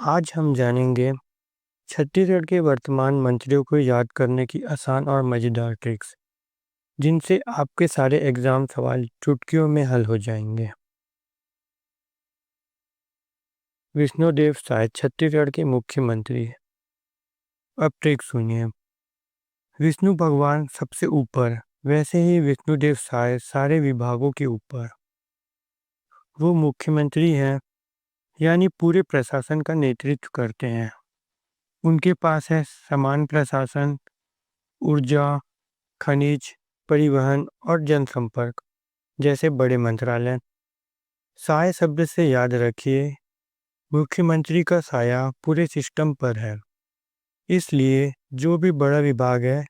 आज हम जानेंगे छत्तीसगढ़ के वर्तमान मंत्रियों को याद करने की आसान और मज़ेदार ट्रिक्स जिनसे आपके सारे एग्जाम सवाल चुटकियों में हल हो जाएंगे। विष्णुदेव साय छत्तीसगढ़ के मुख्यमंत्री हैं। अब ट्रिक सुनिए। विष्णु भगवान सबसे ऊपर, वैसे ही विष्णुदेव साय सारे विभागों के ऊपर। वो मुख्यमंत्री हैं, यानी पूरे प्रशासन का नेतृत्व करते हैं। उनके पास है समान प्रशासन, ऊर्जा, खनिज, परिवहन और जनसंपर्क जैसे बड़े मंत्रालय। साय शब्द से याद रखिए, मुख्यमंत्री का साया पूरे सिस्टम पर है, इसलिए जो भी बड़ा विभाग है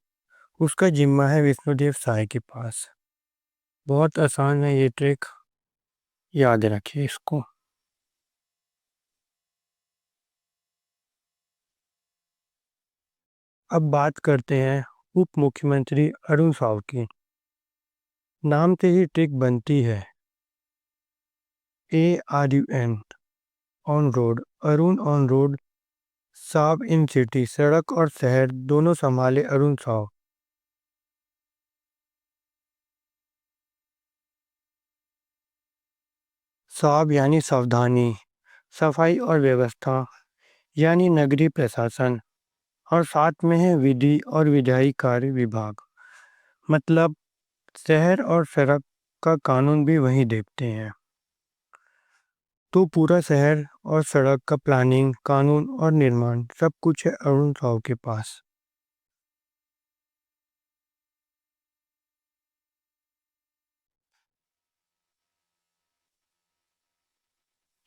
उसका जिम्मा है विष्णुदेव साय के पास। बहुत आसान है ये ट्रिक, याद रखिए इसको। अब बात करते हैं उप मुख्यमंत्री अरुण साव की। नाम से ही ट्रिक बनती है, ARUN, on road. Arun on road, Sao in city, सड़क और शहर दोनों संभाले अरुण साव। साव यानी सावधानी, सफाई और व्यवस्था यानी नगरीय प्रशासन, और साथ में है विधि और विधायी कार्य विभाग, मतलब शहर और सड़क का कानून भी वही देखते हैं। तो पूरा शहर और सड़क का प्लानिंग, कानून और निर्माण सब कुछ है अरुण साव के पास।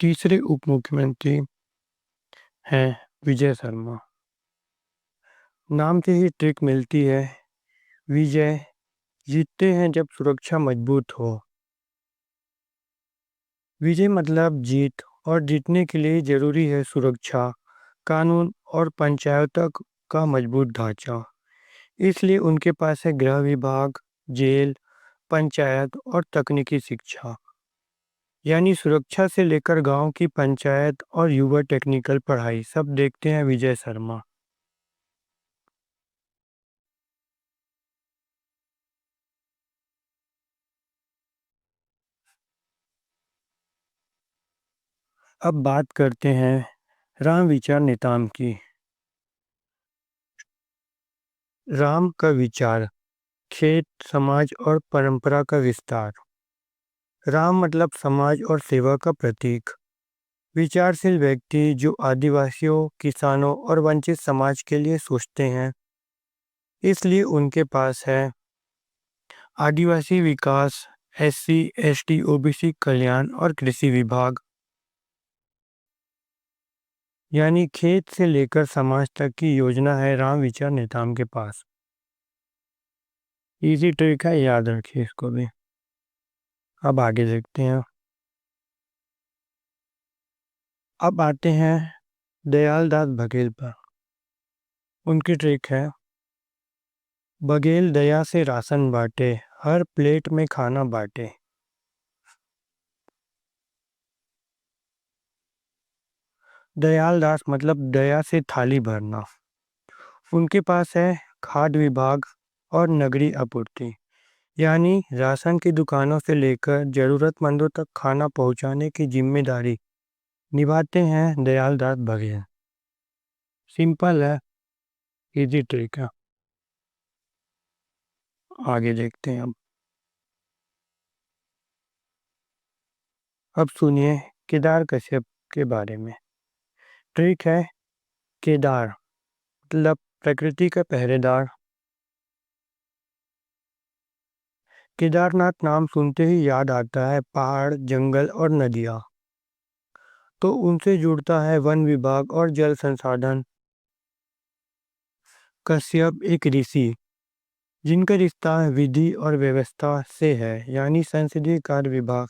तीसरे उप मुख्यमंत्री हैं विजय शर्मा। नाम से ही ट्रिक मिलती है, विजय जीतते हैं जब सुरक्षा मजबूत हो। विजय मतलब जीत, और जीतने के लिए जरूरी है सुरक्षा, कानून और पंचायतों का मजबूत ढांचा। इसलिए उनके पास है गृह विभाग, जेल, पंचायत और तकनीकी शिक्षा, यानी सुरक्षा से लेकर गांव की पंचायत और युवा टेक्निकल पढ़ाई सब देखते हैं विजय शर्मा। अब बात करते हैं राम विचार नेताम की। राम का विचार, खेत, समाज और परंपरा का विस्तार। राम मतलब समाज और सेवा का प्रतीक। विचारशील व्यक्ति जो आदिवासियों, किसानों और वंचित समाज के लिए सोचते हैं, इसलिए उनके पास है आदिवासी विकास, SC ST OBC कल्याण और कृषि विभाग, यानी खेत से लेकर समाज तक की योजना है राम विचार नेताम के पास। इजी ट्रिक है, याद रखिए इसको भी। अब आगे देखते हैं। अब आते हैं दयाल दास बघेल पर। उनकी ट्रिक है, बघेल दया से राशन बांटे, हर प्लेट में खाना बांटे। दयाल दास मतलब दया से थाली भरना। उनके पास है खाद्य विभाग और नगरीय आपूर्ति, यानी राशन की दुकानों से लेकर जरूरतमंदों तक खाना पहुंचाने की जिम्मेदारी निभाते हैं दयाल दास बघेल। सिंपल है, इजी ट्रिक है। आगे देखते हैं। अब सुनिए केदार कश्यप के बारे में। ट्रिक है, केदार मतलब प्रकृति का पहरेदार। केदारनाथ नाम सुनते ही याद आता है पहाड़, जंगल और नदियाँ, तो उनसे जुड़ता है वन विभाग और जल संसाधन। कश्यप एक ऋषि जिनका रिश्ता विधि और व्यवस्था से है, यानी संसदीय कार्य विभाग।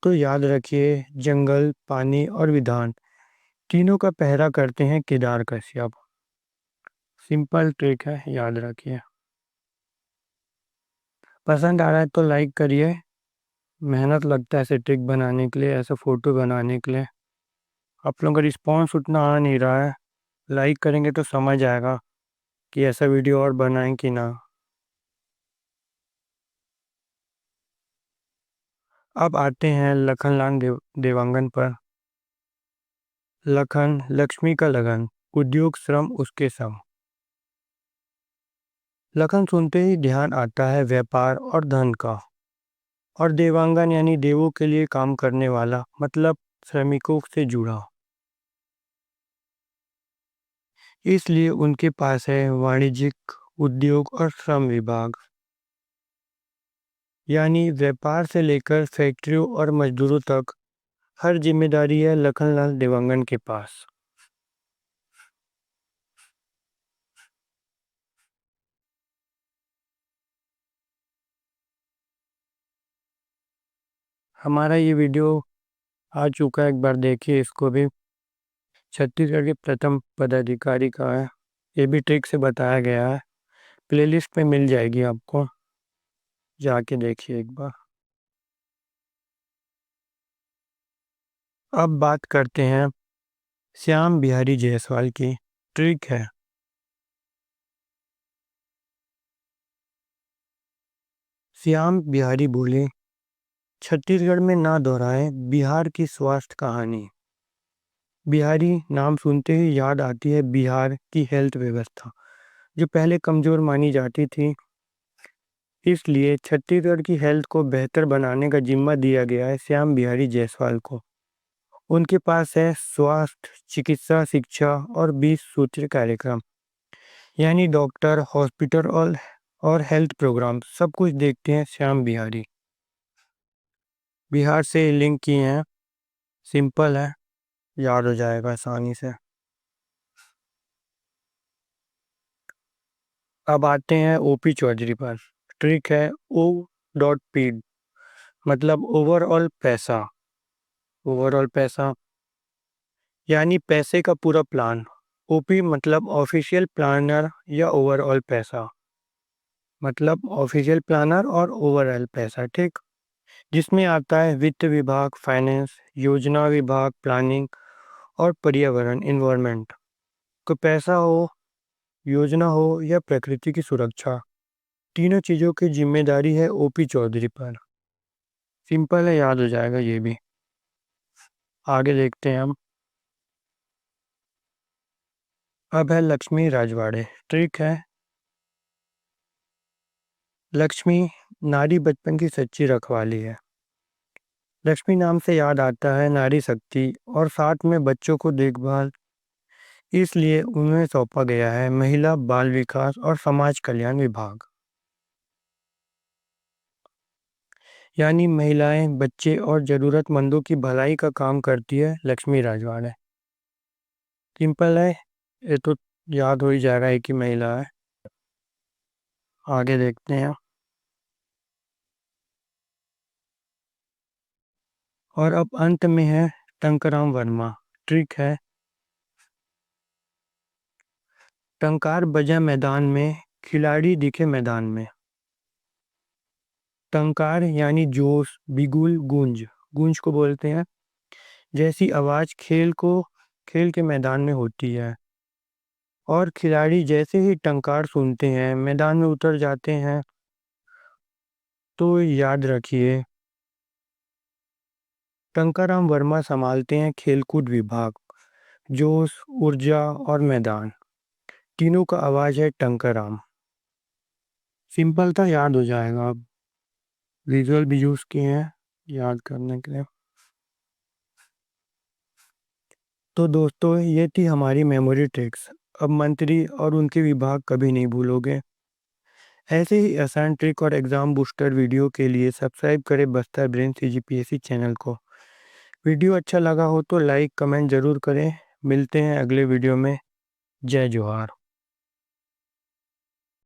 तो याद रखिए, जंगल, पानी और विधान तीनों का पहरा करते हैं केदार कश्यप। सिंपल ट्रिक है, याद रखिए। पसंद आ रहा है तो लाइक करिए। मेहनत लगता है ऐसे ट्रिक बनाने के लिए, ऐसे फोटो बनाने के लिए। आप लोगों का रिस्पॉन्स उतना आ नहीं रहा है। लाइक करेंगे तो समझ आएगा कि ऐसा वीडियो और बनाएं कि ना। अब आते हैं लखनलाल देवांगन पर। लखन लक्ष्मी का लगन, उद्योग श्रम उसके सम। लखन सुनते ही ध्यान आता है व्यापार और धन का। और देवांगन यानी देवों के लिए काम करने वाला, मतलब श्रमिकों से जुड़ा। इसलिए उनके पास है वाणिज्यिक, उद्योग और श्रम विभाग। यानी व्यापार से लेकर फैक्ट्रियों और मजदूरों तक हर जिम्मेदारी है लखनलाल देवांगन के पास। हमारा ये वीडियो आ चुका है, एक बार देखिए इसको भी। छत्तीसगढ़ के प्रथम पदाधिकारी का है। ये भी ट्रिक से बताया गया है। प्लेलिस्ट में मिल जाएगी आपको, जाके देखिए एक बार। अब बात करते हैं श्याम बिहारी जायसवाल की। ट्रिक है, श्याम बिहारी बोले, छत्तीसगढ़ में ना दोहराए बिहार की स्वास्थ्य कहानी। बिहारी नाम सुनते ही याद आती है बिहार की हेल्थ व्यवस्था, जो पहले कमजोर मानी जाती थी। इसलिए छत्तीसगढ़ की हेल्थ को बेहतर बनाने का जिम्मा दिया गया है श्याम बिहारी जायसवाल को। उनके पास है स्वास्थ्य, चिकित्सा, शिक्षा और 20 सूत्री कार्यक्रम। यानी डॉक्टर, हॉस्पिटल और हेल्थ प्रोग्राम सब कुछ देखते हैं श्याम बिहारी। बिहार से लिंक किए हैं, सिंपल है, याद हो जाएगा आसानी से। अब आते हैं ओपी चौधरी पर। ट्रिक है O.P, मतलब ओवरऑल पैसा। ओवरऑल पैसा यानी पैसे का पूरा प्लान। ओपी मतलब ऑफिशियल प्लानर या ओवरऑल पैसा, मतलब ऑफिशियल प्लानर और ओवरऑल पैसा, ठीक। जिसमें आता है वित्त विभाग, फाइनेंस, योजना विभाग, प्लानिंग और पर्यावरण, इन्वायरमेंट। तो पैसा हो, योजना हो या प्रकृति की सुरक्षा, तीनों चीजों की जिम्मेदारी है ओपी चौधरी पर। सिंपल है, याद हो जाएगा ये भी। आगे देखते हैं हम। अब है लक्ष्मी राजवाड़े। ट्रिक है, लक्ष्मी नारी बचपन की सच्ची रखवाली है। लक्ष्मी नाम से याद आता है नारी शक्ति और साथ में बच्चों को देखभाल। इसलिए उन्हें सौंपा गया है महिला, बाल विकास और समाज कल्याण विभाग। यानी महिलाएं, बच्चे और जरूरतमंदों की भलाई का काम करती है लक्ष्मी राजवाड़े। सिंपल है, ये तो याद हो ही जाएगा, एक ही महिला है। आगे देखते हैं। और अब अंत में है टंकराम वर्मा। ट्रिक है, टंकार बजा मैदान में, खिलाड़ी दिखे मैदान में। टंकार यानी जोश, बिगुल, गूंज। गूंज को बोलते हैं जैसी आवाज खेल के मैदान में होती है। और खिलाड़ी जैसे ही टंकार सुनते हैं मैदान में उतर जाते हैं। तो याद रखिए, टंकाराम वर्मा संभालते हैं खेलकूद विभाग। जोश, ऊर्जा और मैदान, तीनों का आवाज है टंकाराम। सिंपल था, याद हो जाएगा। अब विजुअल भी यूज किए हैं याद करने के लिए। तो दोस्तों, ये थी हमारी मेमोरी ट्रिक्स। अब मंत्री और उनके विभाग कभी नहीं भूलोगे। ऐसे ही आसान ट्रिक और एग्जाम बूस्टर वीडियो के लिए सब्सक्राइब करें बस्तर ब्रेन CGPSC चैनल को। वीडियो अच्छा लगा हो तो लाइक कमेंट जरूर करें। मिलते हैं अगले वीडियो में। जय जोहार।